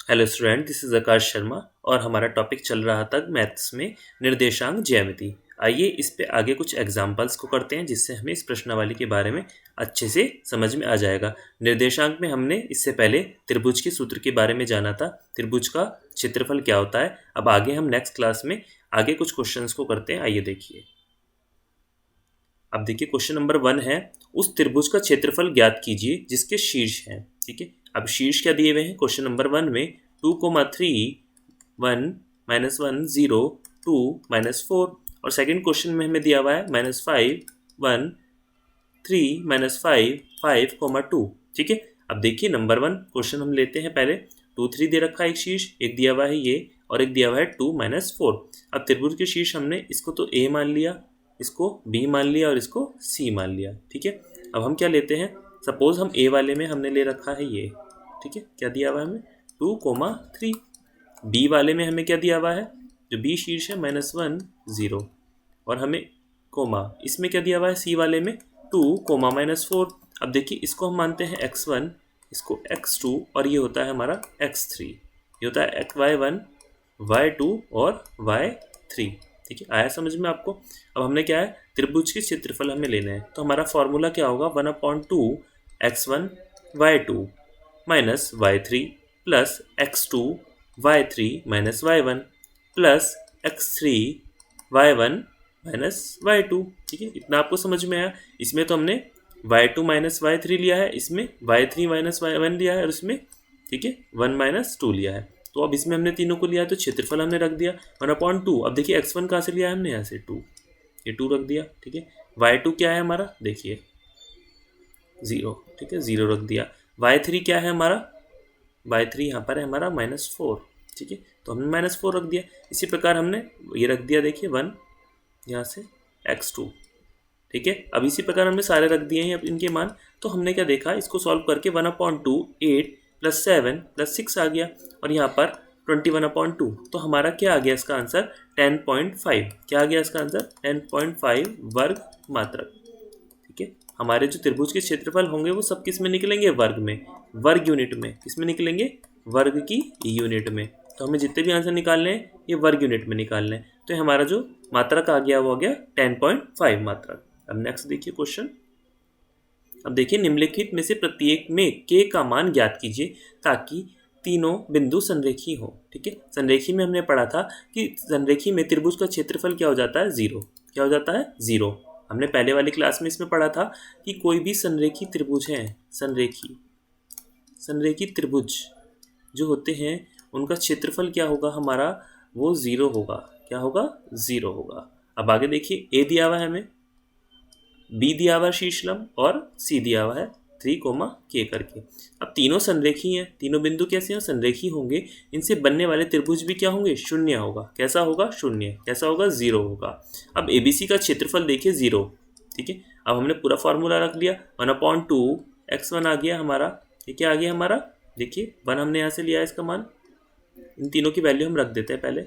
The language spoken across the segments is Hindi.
हेलो स्टूडेंट, दिस इज आकाश शर्मा और हमारा टॉपिक चल रहा था मैथ्स में निर्देशांक ज्यामिति। आइए इस पे आगे कुछ एग्जांपल्स को करते हैं जिससे हमें इस प्रश्नावली के बारे में अच्छे से समझ में आ जाएगा। निर्देशांक में हमने इससे पहले त्रिभुज के सूत्र के बारे में जाना था, त्रिभुज का क्षेत्रफल क्या होता है। अब आगे हम नेक्स्ट क्लास में आगे कुछ क्वेश्चंस को करते हैं। आइए देखिए। अब देखिए क्वेश्चन नंबर 1 है, उस त्रिभुज का क्षेत्रफल ज्ञात कीजिए जिसके शीर्ष हैं। ठीक है, अब शीर्ष क्या दिए हुए हैं क्वेश्चन नंबर 1 में 2,3 1 -1 0 2 -4 और सेकंड क्वेश्चन में हमें दिया हुआ है -5 1 3 -5 5 2। ठीक है, अब देखिए नंबर 1 क्वेश्चन हम लेते हैं पहले। 2 3 दे रखा है एक शीर्ष, एक दिया हुआ है ये और एक दिया हुआ है 2 -4। अब त्रिभुज के शीर्ष हमने इसको तो A मान लिया, इसको B मान लिया और इसको C मान लिया। ठीक है, अब हम क्या लेते हैं, सपोज हम A वाले में हमने ले रखा है ये। ठीक है, क्या दिया हुआ है हमें 2,3। B वाले में हमें क्या दिया हुआ है, जो B शीर्ष है -1 0 और हमें कोमा इसमें क्या दिया हुआ है C वाले में 2, -4। अब देखिए इसको हम मानते हैं x1, इसको x2 और ये होता है हमारा x3। ये होता है y1 y2 और y3। ठीक है, आया समझ में आपको। अब हमने क्या है, त्रिभुज के क्षेत्रफल हमें लेना है, तो हमारा फॉर्मूला क्या होगा 1/2 x1 y2 minus y3 plus x2 y3 minus y1 plus x3 y1 minus y2। ठीक है, इतना आपको समझ में आया। इसमें तो हमने y2 माइनस y3 लिया है, इसमें y3 माइनस y1 लिया है और इसमें ठीक है 1 माइनस 2 लिया है। तो अब इसमें हमने तीनों को लिया है तो क्षेत्रफल हमने रख दिया 1/2। अब देखिए x1 कहाँ से लिया है हमने, यहाँ से 2, ये 2 रख दिया। ठीक है, y2 क्या है हमारा, देखिए 0। ठीक है, 0 रख दिया। y3 क्या है हमारा, y3 यहाँ पर है हमारा -4। ठीक है, तो हमने -4 रख दिया। इसी प्रकार हमने ये रख दिया, देखिए 1 यहाँ से x2। ठीक है, अब इसी प्रकार हमने सारे रख दिए हैं अब इनके मान। तो हमने क्या देखा, इसको सॉल्व करके 1/2 8 + 7 + 6 आ गया और यहाँ पर 21/2। तो हमारा क्या आ गया इसका आंसर 10.5। क्या आ गया इसका आंसर 10.5 वर्ग मात्रक। ठीक है, हमारे जो त्रिभुज के क्षेत्रफल होंगे वो सब किस में निकलेंगे, वर्ग में, वर्ग यूनिट में। किस में निकलेंगे, वर्ग की यूनिट में। तो हमें जितने भी आंसर निकालने हैं ये वर्ग यूनिट में निकालने हैं। तो हमारा जो मात्रक आ गया वो हो गया 10.5 मात्रक। अब नेक्स्ट देखिए क्वेश्चन। अब देखिए निम्नलिखित में से प्रत्येक में k का मान ज्ञात कीजिए ताकि तीनों बिंदु संरेखी हो। ठीक है, संरेखी में हमने पढ़ा था कि संरेखी में त्रिभुज का क्षेत्रफल क्या हो जाता है, 0। क्या हो जाता है, 0। हमने पहले वाली क्लास में इसमें पढ़ा था कि कोई भी संरेखी त्रिभुज है, संरेखी त्रिभुज जो होते हैं उनका क्षेत्रफल क्या होगा हमारा, वो 0 होगा। क्या होगा, 0 होगा। अब आगे देखिए, A दिया हुआ है हमें, B दिया हुआ है शीर्षलंब और C दिया हुआ है 3, K करके। अब तीनों संरेखी हैं, तीनों बिंदु कैसे हैं, संरेखी होंगे। इनसे बनने वाले त्रिभुज भी क्या होंगे, शून्य होगा। कैसा होगा, शून्य। कैसा होगा, 0 होगा। अब ABC का क्षेत्रफल देखिए 0। ठीक है, अब हमने पूरा फॉर्मूला रख लिया 1/2 x1 आ गया हमारा। ये क्या आ गया हमारा, देखिए 1 हमने यहाँ से लिया है इसका मान। इन तीनों की वैल्यू हम रख देते हैं पहले,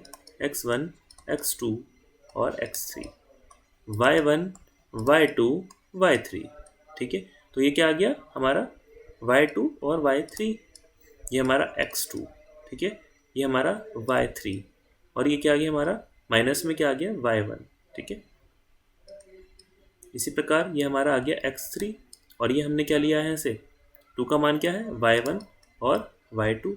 x1 x2 और x3, y1 y2 y3। ठीक है, तो ये क्या आ गया हमारा y2 और y3, ये हमारा x2। ठीक है, ये हमारा y3 और ये क्या आ गया हमारा माइनस में क्या आ गया y1। ठीक है, इसी प्रकार ये हमारा आ गया x3 और ये हमने क्या लिया है ऐसे 2 का मान क्या है y1 और y2।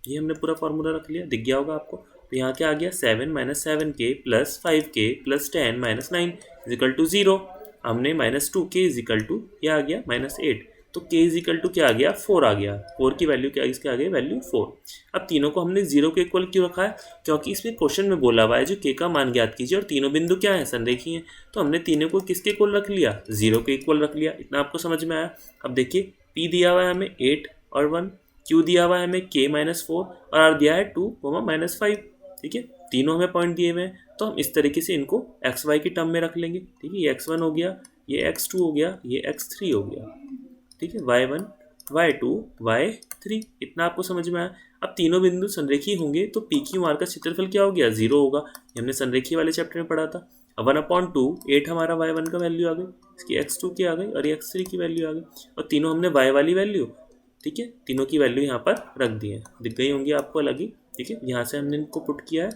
ये हमने पूरा फॉर्मूला रख लिया, दिख गया होगा आपको। तो यहाँ क्या आ गया 7 - 7k + 5k + 10 - 9 = 0। हमने -2k = क्या आ गया -8। तो k = क्या आ गया 4 आ गया। 4 की वैल्यू क्या, इसके आ गई वैल्यू 4। अब तीनों को हमने 0 के इक्वल क्यों रखा है, क्योंकि इसमें क्वेश्चन में बोला हुआ है जो k का मान ज्ञात कीजिए और तीनों बिंदु क्या है, संरेखी हैं। तो हमने तीनों को किसके इक्वल रख लिया, 0 के इक्वल रख लिया। इतना आपको समझ में आया। अब देखिए p दिया हुआ है हमें 8 और 1, Q दिया हुआ है हमें k -4 और R दिया है 2, -5। ठीक है, तीनों हमें पॉइंट दिए हुए हैं। तो हम इस तरीके से इनको एक्स वाई की टर्म में रख लेंगे। ठीक है, ये x1 हो गया, ये x2 हो गया, ये x3 हो गया। ठीक है, y1 y2 y3। इतना आपको समझ में आया। अब तीनों बिंदु संरेखी होंगे तो पी क्यू आर का क्षेत्रफल क्या हो गया, 0 होगा। ये हमने संरेखी वाले चैप्टर में पढ़ा था। अब 1/2 8 हमारा y1 का वैल्यू आ गई, इसकी x2 की आ गई और x3 की वैल्यू आ गई और तीनों हमने y वाली वैल्यू ठीक है, तीनों की वैल्यू यहाँ पर रख दी है, दिख गई होंगी आपको अलग ही। ठीक है, यहाँ से हमने इनको पुट किया है,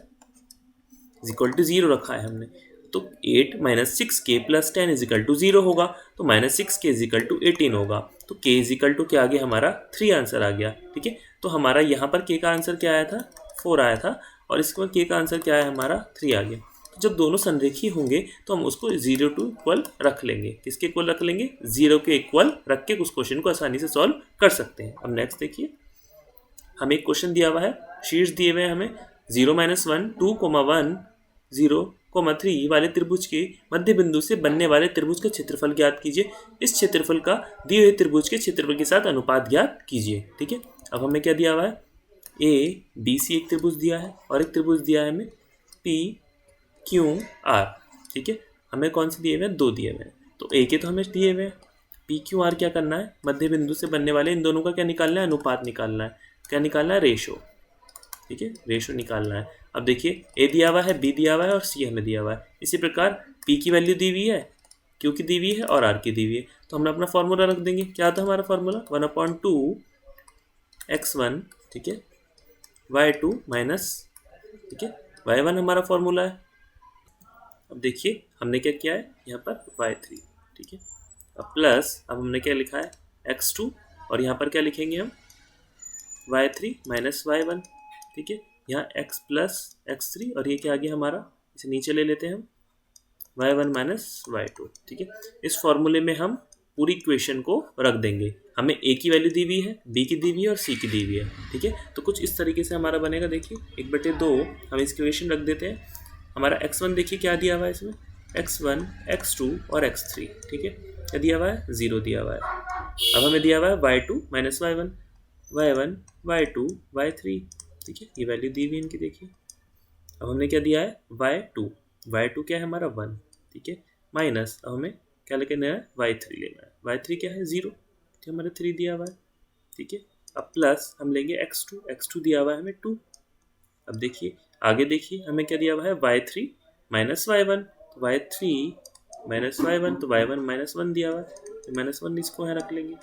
इज इक्वल टू 0 रखा है हमने। तो 8 minus 6k plus 10 is equal to 0 होगा, तो minus 6k is equal to 18 होगा। तो k इज इक्वल टू क्या आ गया हमारा 3 आंसर आ गया। ठीक है, तो हमारा यहाँ पर k का आंसर क्या आया था 4 आया था, और इसके बाद k का आंसर क्या है हमारा 3 आ गया। तो जब दोनों संरेखीय होंगे तो हम उसको 0 टू इक्वल रख लेंगे। किसके इक्वल रख लेंगे, 0 के इक्वल रख के उस क्वेश्चन को आसानी से सॉल्व कर सकते हैं। अब नेक्स्ट देखिए, हमें एक क्वेश्चन दिया हुआ है, शीर्ष दिए हुए हैं हमें 0 माइनस 1 2 1 0 3 वाले त्रिभुज के मध्य बिंदु से बनने वाले त्रिभुज का क्षेत्रफल ज्ञात कीजिए। इस क्षेत्रफल का दिए हुए त्रिभुज के क्षेत्रफल के साथ अनुपात ज्ञात कीजिए। ठीक है, अब हमें क्या दिया हुआ है, ए बी सी एक त्रिभुज दिया है और एक त्रिभुज दिया है हमें पी क्यू आर। ठीक है, हमें कौन से दिए हुए हैं, 2 दिए हुए हैं। तो ए के तो हमें दिए हुए हैं, पी क्यू आर क्या करना है, मध्य बिंदु से बनने वाले इन दोनों का क्या निकालना है, अनुपात निकालना है। क्या निकालना है, रेशो। ठीक है, रेशो निकालना है। अब देखिए, ए दिया हुआ है, बी दिया हुआ है और सी हमें दिया हुआ है। इसी प्रकार पी की वैल्यू दी हुई है, क्यू की दी हुई है और आर की दी हुई है। तो हम अपना फॉर्मूला रख देंगे। क्या था हमारा फॉर्मूला, 1/2 x1, ठीक है, y2 माइनस, ठीक है, y1 हमारा फॉर्मूला है। अब देखिए हमने क्या किया है यहाँ पर y3, ठीक है, अब प्लस, अब हमने क्या लिखा है x2, और यहाँ पर क्या लिखेंगे हम y3 माइनस y1। ठीक है, यहाँ x प्लस x3, और ये क्या आ गया हमारा, इसे नीचे ले लेते हैं हम y1 माइनस y2। ठीक है, इस फॉर्मूले में हम पूरी इक्वेशन को रख देंगे। हमें a की वैल्यू दी हुई है, b की दी हुई है और c की दी हुई है। ठीक है, तो कुछ इस तरीके से हमारा बनेगा। देखिए 1/2 हम इस इक्वेशन रख देते हैं। हमारा x1 देखिए क्या दिया हुआ है इसमें, x1 x2 और x3। ठीक है, क्या दिया हुआ है, 0 दिया हुआ है। अब हमें दिया हुआ है y2 minus y1 y2 y3। ठीक है, ये वैल्यू दी हुई इनकी देखिए। अब हमने क्या दिया है y2 क्या है हमारा 1। ठीक है, माइनस, अब हमें क्या लेना है, y3 लेना है। y3 क्या है 0, ठीक है, हमारा 3 दिया हुआ है। ठीक है, अब प्लस हम लेंगे x2 दिया हुआ है हमें 2। अब देखिए आगे, देखिए हमें क्या दिया हुआ है y3 माइनस y1, तो y3 माइनस y1, तो y1 माइनस 1 दिया हुआ है, तो माइनस 1 इसको यहाँ रख लेंगे,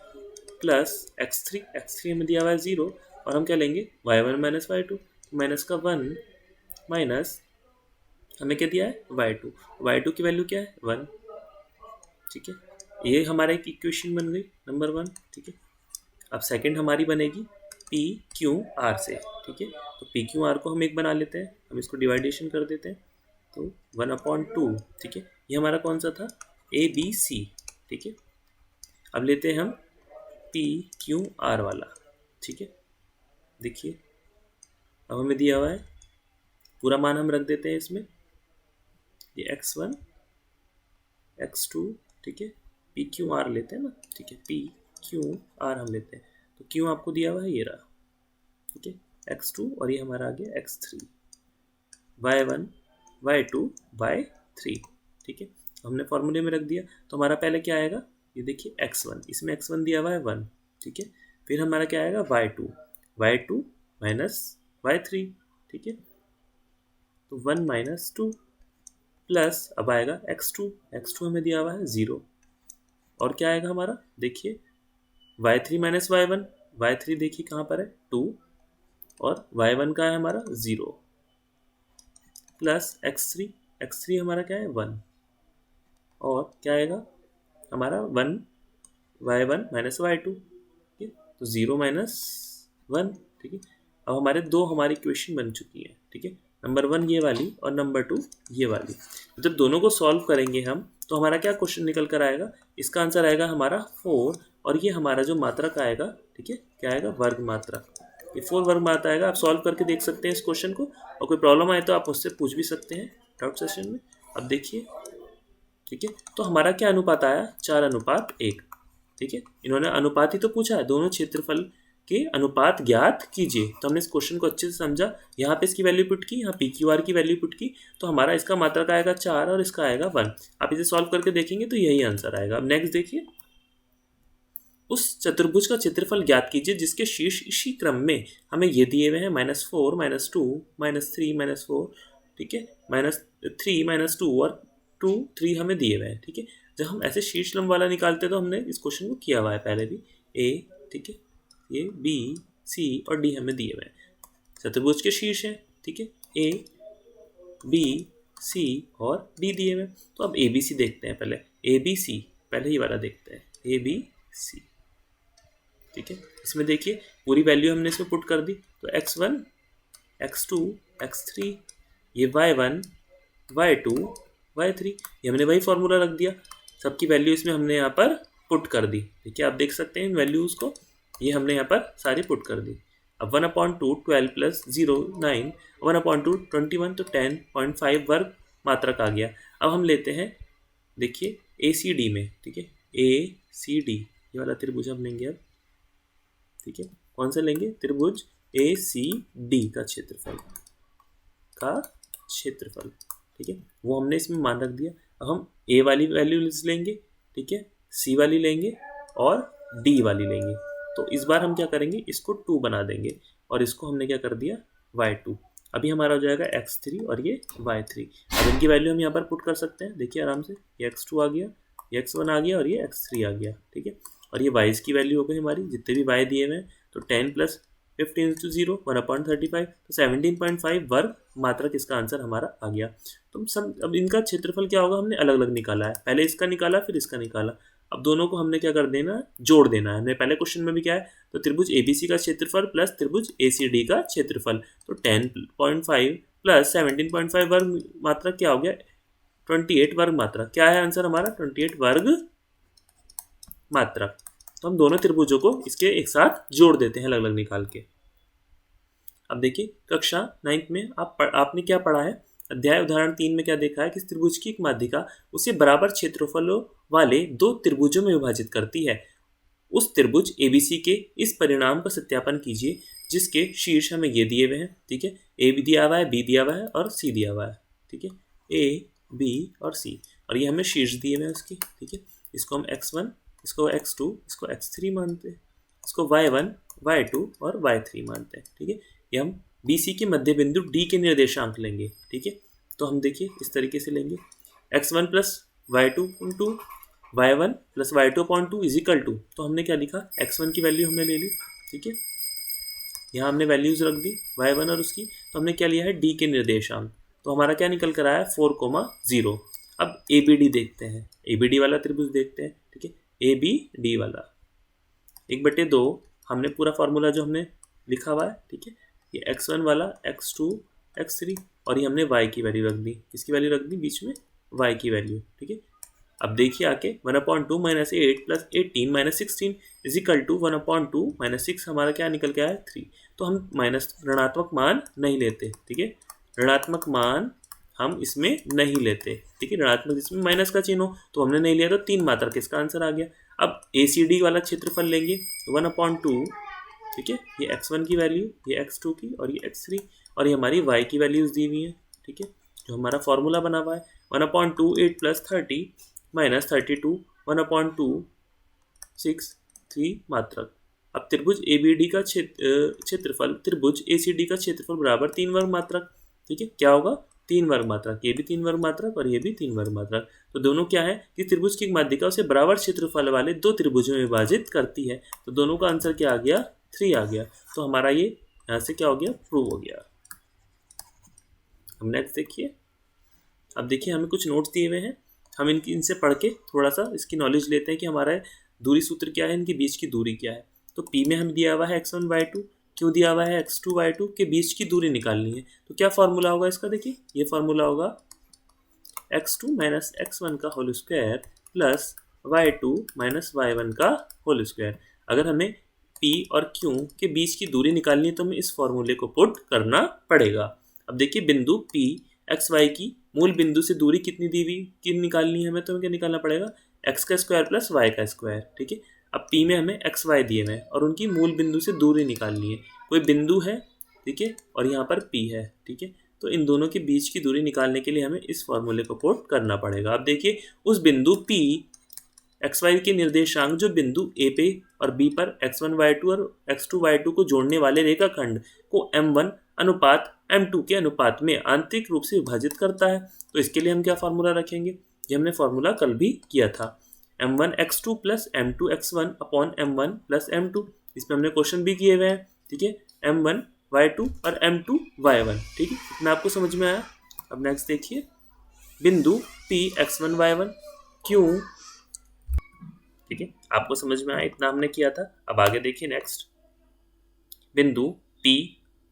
प्लस x3 हमें दिया हुआ है 0, और हम क्या लेंगे y1 माइनस y2, माइनस का 1 माइनस हमें क्या दिया है y2 की वैल्यू क्या है 1। ठीक है, ये हमारा एक इक्वेशन बन गई नंबर 1। ठीक है, अब सेकंड हमारी बनेगी पी क्यू आर से। ठीक है, तो पी क्यू आर को हम एक बना लेते हैं, हम इसको डिवाइडेशन कर देते हैं, तो 1/2। ठीक है, ये हमारा कौन सा था, ए बी सी। ठीक है, अब लेते हैं हम पी क्यू आर वाला। ठीक है, देखिए अब हमें दिया हुआ है, पूरा मान हम रख देते हैं इसमें, ये x1 x2, ठीक है, पी क्यू आर लेते हैं ना। ठीक है, पी क्यू आर हम लेते हैं, तो क्यू आपको दिया हुआ है ये रहा। ठीक है, x2, और ये हमारा आ गया x3, y1 y2 y3। ठीक है, हमने फॉर्मूले में रख दिया, तो हमारा पहले क्या आएगा, ये देखिए x1, इसमें x1 दिया हुआ है 1। ठीक है, फिर हमारा क्या आएगा y2 माइनस y3। ठीक है, तो 1 माइनस 2 प्लस, अब आएगा x2 हमें दिया हुआ है 0, और क्या आएगा हमारा, देखिए y3 माइनस y3 देखिए कहाँ पर है 2, और y1 का है हमारा 0, प्लस x3 हमारा क्या है 1, और क्या आएगा हमारा 1 y1 माइनस y2। ठीक है, तो 0 माइनस 1। ठीक है, अब हमारे दो हमारी इक्वेशन बन चुकी है। ठीक है, नंबर 1 ये वाली और नंबर 2 ये वाली। जब दोनों को सॉल्व करेंगे हम, तो हमारा क्या क्वेश्चन निकल कर आएगा, इसका आंसर आएगा हमारा 4, और ये हमारा जो मात्रक आएगा, ठीक है, क्या आएगा, वर्ग मात्रक। ये 4 वर्ग मात्रक आएगा। आप सॉल्व करके देख सकते हैं इस क्वेश्चन को, और कोई प्रॉब्लम आए तो आप मुझसे पूछ भी सकते हैं डाउट सेशन में। अब देखिए, ठीक है, तो हमारा क्या अनुपात आया, 4:1। ठीक है, इन्होंने अनुपात ही तो पूछा है, दोनों क्षेत्रफल के अनुपात ज्ञात कीजिए। तो हमने इस क्वेश्चन को अच्छे से समझा, यहाँ पे इसकी वैल्यू पुट की, यहाँ पी क्यू आर की वैल्यू पुट की, तो हमारा इसका मात्रक आएगा 4 और इसका आएगा 1। आप इसे सॉल्व करके देखेंगे तो यही आंसर आएगा। अब नेक्स्ट देखिए, उस चतुर्भुज का क्षेत्रफल ज्ञात कीजिए जिसके शीर्ष इसी क्रम में हमें ये दिए हुए हैं -4 -2 -3 -4। ठीक है, -3 -2 और 2 3 हमें दिए हुए हैं। ठीक है, जब हम ऐसे शीर्ष लंब वाला निकालते हैं तो हमने इस क्वेश्चन को किया हुआ है पहले भी। ए, ठीक है, ये बी सी और डी हमें दिए हुए हैं, चतुर्भुज के शीर्ष हैं, ठीक है, ए बी सी और डी दिए हुए। तो अब ए बी सी देखते हैं, पहले ए बी सी, पहले ही वाला देखते हैं, ए बी सी, ठीक है। इसमें देखिए पूरी वैल्यू हमने इसमें पुट कर दी, तो x1 x2 x3, ये y1 y2 y3, ये हमने वही फॉर्मूला रख दिया, सबकी वैल्यू इसमें हमने यहाँ पर पुट कर दी, ठीक है। आप देख सकते हैं इन वैल्यूज़ को, ये हमने यहाँ पर सारी पुट कर दी। अब 1/2 12 प्लस 0 9, 1/2 21, तो 10.5 वर्ग मात्रक आ गया। अब हम लेते हैं, देखिए ए सी डी में, ठीक है, ए सी डी ये वाला त्रिभुज हम लेंगे अब, ठीक है। कौन सा लेंगे? त्रिभुज ए सी डी का क्षेत्रफल, ठीक है, वो हमने इसमें मान रख दिया। अब हम ए वाली वैल्यू लेंगे, ठीक है, सी वाली लेंगे और डी वाली लेंगे। तो इस बार हम क्या करेंगे, इसको 2 बना देंगे और इसको हमने क्या कर दिया y2। अभी हमारा हो जाएगा x3 और ये y3। अब इनकी वैल्यू हम यहाँ पर पुट कर सकते हैं, देखिए आराम से, ये x2 आ गया, ये x1 आ गया और ये x3 आ गया, ठीक है। और ये y की वैल्यू हो गई हमारी, जितने भी y दिए हुए हैं, तो 10 प्लस 15 × 0 1/35, तो 17.5 वर्ग मात्रक इसका आंसर हमारा आ गया। तो सब अब इनका क्षेत्रफल क्या होगा, हमने अलग अलग निकाला है, पहले इसका निकाला फिर इसका निकाला। अब दोनों को हमने क्या कर देना, जोड़ देना है। हमने पहले क्वेश्चन में भी क्या है, तो त्रिभुज एबीसी का क्षेत्रफल प्लस त्रिभुज एसीडी का क्षेत्रफल, तो 10.5 प्लस 17.5 वर्ग मात्रक क्या हो गया, 28 वर्ग मात्रक। क्या है आंसर हमारा, 28 वर्ग मात्रक। तो हम दोनों त्रिभुजों को इसके एक साथ जोड़ देते हैं अलग अलग निकाल के। अब देखिए कक्षा 9th में आपने क्या पढ़ा है, अध्याय उदाहरण 3 में क्या देखा है कि त्रिभुज की एक माध्यिका उसे बराबर क्षेत्रफलों वाले 2 त्रिभुजों में विभाजित करती है। उस त्रिभुज एबीसी के इस परिणाम का सत्यापन कीजिए जिसके शीर्ष हमें ये दिए हुए हैं, ठीक है, ए भी दिया हुआ है, बी दिया हुआ है और सी दिया हुआ है, ठीक है, ए बी और सी, और ये हमें शीर्ष दिए हुए हैं उसकी, ठीक है। इसको हम x1, इसको x2, इसको x3 मानते हैं, इसको y1 y2 और y3 मानते हैं, ठीक है। ये हम BC के मध्य बिंदु D के निर्देशांक लेंगे, ठीक है। तो हम देखिए इस तरीके से लेंगे, x1 plus y2 y1 plus y2/2 is equal to, तो हमने क्या लिखा, x1 की वैल्यू हमने ले ली, ठीक है, यहाँ हमने वैल्यूज रख दी y1 और उसकी, तो हमने क्या लिया है D के निर्देशांक, तो हमारा क्या निकल कर आया है 4,0। अब ABD देखते हैं, ABD वाला त्रिभुज देखते हैं, ठीक है, ABD वाला 1/2 हमने पूरा फॉर्मूला जो हमने लिखा हुआ है, ठीक है, ये x1 वाला x2 x3 और ये हमने y की वैल्यू रख दी, किसकी वैल्यू रख दी बीच में, y की वैल्यू, ठीक है। अब देखिए आके 1/2 - 8 प्लस 18 - 16 इज इक्वल टू 1/2 - 6 हमारा क्या निकल के आया 3। तो हम माइनस ऋणात्मक मान नहीं लेते, ठीक है, ऋणात्मक मान हम इसमें नहीं लेते, ठीक है, ऋणात्मक इसमें माइनस का चिन्ह हो तो हमने नहीं लिया, तो 3 मात्रक इसका आंसर आ गया। अब ACD वाला क्षेत्रफल लेंगे, 1/2, ठीक है, ये x1 की वैल्यू, ये x2 की और ये x3 और ये हमारी y की वैल्यूज दी हुई है, ठीक है, जो हमारा फॉर्मूला बना हुआ है 1/2 8 प्लस 30 माइनस 32 1/2 6 3 मात्रक। अब त्रिभुज ABD का क्षेत्रफल त्रिभुज ACD का क्षेत्रफल बराबर 3 वर्ग मात्रक, ठीक है, क्या होगा 3 वर्ग मात्रक, ये भी 3 वर्ग मात्रक और ये भी 3 वर्ग मात्रक। तो दोनों क्या है कि त्रिभुज की माध्यिका उसे बराबर क्षेत्रफल वाले 2 त्रिभुजों में विभाजित करती है, तो दोनों का आंसर क्या आ गया 3 आ गया। तो हमारा ये यहाँ से क्या हो गया, प्रूव हो गया। हम नेक्स्ट देखिए, अब देखिए हमें कुछ नोट्स दिए हुए हैं, हम इनसे पढ़ के थोड़ा सा इसकी नॉलेज लेते हैं कि हमारा दूरी सूत्र क्या है, इनके बीच की दूरी क्या है। तो P में हम दिया हुआ है x1 y2, क्यों दिया हुआ है x2 y2 के बीच की दूरी निकालनी है, तो क्या फॉर्मूला होगा इसका, देखिए ये फॉर्मूला होगा x2 - x1 का whole square plus y2 - y1 का होल स्क्वायर। अगर हमें P और Q के बीच की दूरी निकालनी है तो हमें इस फॉर्मूले को पुट करना पड़ेगा। अब देखिए बिंदु P XY की मूल बिंदु से दूरी कितनी दी हुई की निकालनी है हमें, तो हमें क्या निकालना पड़ेगा x का स्क्वायर प्लस y का स्क्वायर, ठीक है। अब P में हमें XY दिए हुए हैं और उनकी मूल बिंदु से दूरी निकालनी है, कोई बिंदु है, ठीक है, और यहाँ पर P है, ठीक है, तो इन दोनों के बीच की दूरी निकालने के लिए हमें इस फॉर्मूले को पुट करना पड़ेगा। अब देखिए उस बिंदु P XY के निर्देशांक जो बिंदु A पे और B पर x1 y2 और x2 y2 को जोड़ने वाले रेखाखंड को m1 अनुपात m2 के अनुपात में आंतरिक रूप से विभाजित करता है। तो इसके लिए हम क्या फार्मूला रखेंगे, ये हमने फार्मूला कल भी किया था, m1 x2 plus m2 x1 upon m1 plus m2। इसमें हमने क्वेश्चन भी किए हुए हैं, ठीक है, m1 y2 और m2 y1, ठीक है, इतना आपको समझ में आया। अब नेक्स्ट देखिए, बिंदु P x1 y1 क्यों, ठीक है, आपको समझ में आया, इतना हमने किया था। अब आगे देखिए नेक्स्ट, बिंदु P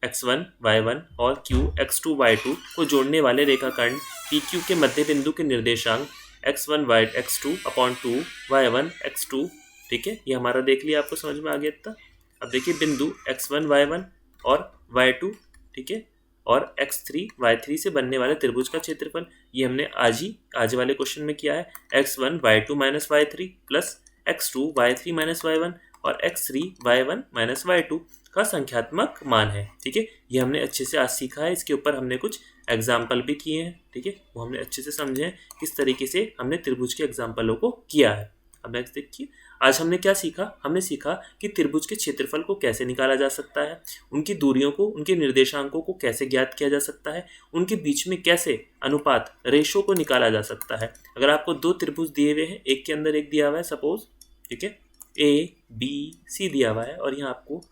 x1 y1 और Q x2 y2 को जोड़ने वाले रेखाखंड PQ के मध्य बिंदु के निर्देशांक x1 y x2 upon 2 y1 x2, ठीक है, ये हमारा देख लिया, आपको समझ में आ गया इतना। अब देखिए बिंदु x1 y1 और y2, ठीक है, और x3 y3 से बनने वाले त्रिभुज का क्षेत्रफल, ये हमने आज वाले क्वेश्चन में किया है, x1 y2 minus y3 plus x2 y3 minus y1 और x3 y1 माइनस y2 का संख्यात्मक मान है, ठीक है, ये हमने अच्छे से आज सीखा है। इसके ऊपर हमने कुछ एग्जाम्पल भी किए हैं, ठीक है, वो हमने अच्छे से समझे हैं किस तरीके से हमने त्रिभुज के एग्जाम्पलों को किया है। अब नेक्स्ट देखिए, आज हमने क्या सीखा, हमने सीखा कि त्रिभुज के क्षेत्रफल को कैसे निकाला जा सकता है, उनकी दूरियों को, उनके निर्देशांकों को कैसे ज्ञात किया जा सकता है, उनके बीच में कैसे अनुपात रेशो को निकाला जा सकता है। अगर आपको दो त्रिभुज दिए हुए हैं, एक के अंदर एक दिया हुआ है सपोज, ठीक है, ABC दिया हुआ है और यहाँ आपको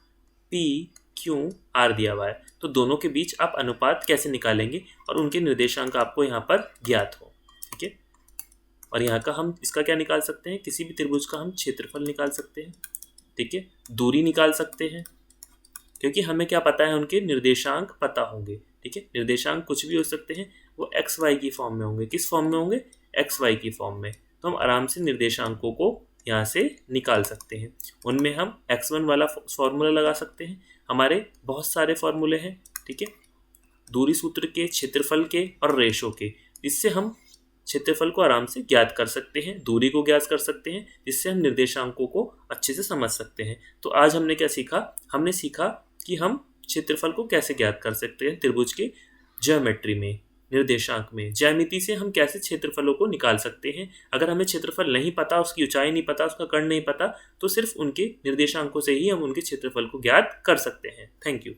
PQR दिया हुआ है, तो दोनों के बीच आप अनुपात कैसे निकालेंगे और उनके निर्देशांक आपको यहाँ पर ज्ञात हो, ठीक है। और यहाँ का हम इसका क्या निकाल सकते हैं, किसी भी त्रिभुज का हम क्षेत्रफल निकाल सकते हैं, ठीक है, दूरी निकाल सकते हैं, क्योंकि हमें क्या पता है, उनके निर्देशांक पता होंगे, ठीक है, निर्देशांक कुछ भी हो सकते हैं, वो XY की फॉर्म में होंगे। किस फॉर्म में होंगे, XY की फॉर्म में, तो हम आराम से निर्देशांकों को यहाँ से निकाल सकते हैं। उनमें हम x1 वाला फॉर्मूला लगा सकते हैं, हमारे बहुत सारे फॉर्मूले हैं, ठीक है, दूरी सूत्र के, क्षेत्रफल के और रेशो के, इससे हम क्षेत्रफल को आराम से ज्ञात कर सकते हैं, दूरी को ज्ञात कर सकते हैं, जिससे हम निर्देशांकों को अच्छे से समझ सकते हैं। तो आज हमने क्या सीखा, हमने सीखा कि हम क्षेत्रफल को कैसे ज्ञात कर सकते हैं त्रिभुज के ज्योमेट्री में, निर्देशांक में, ज्यामिति से हम कैसे क्षेत्रफलों को निकाल सकते हैं। अगर हमें क्षेत्रफल नहीं पता, उसकी ऊंचाई नहीं पता, उसका कर्ण नहीं पता, तो सिर्फ उनके निर्देशांकों से ही हम उनके क्षेत्रफल को ज्ञात कर सकते हैं। Thank you.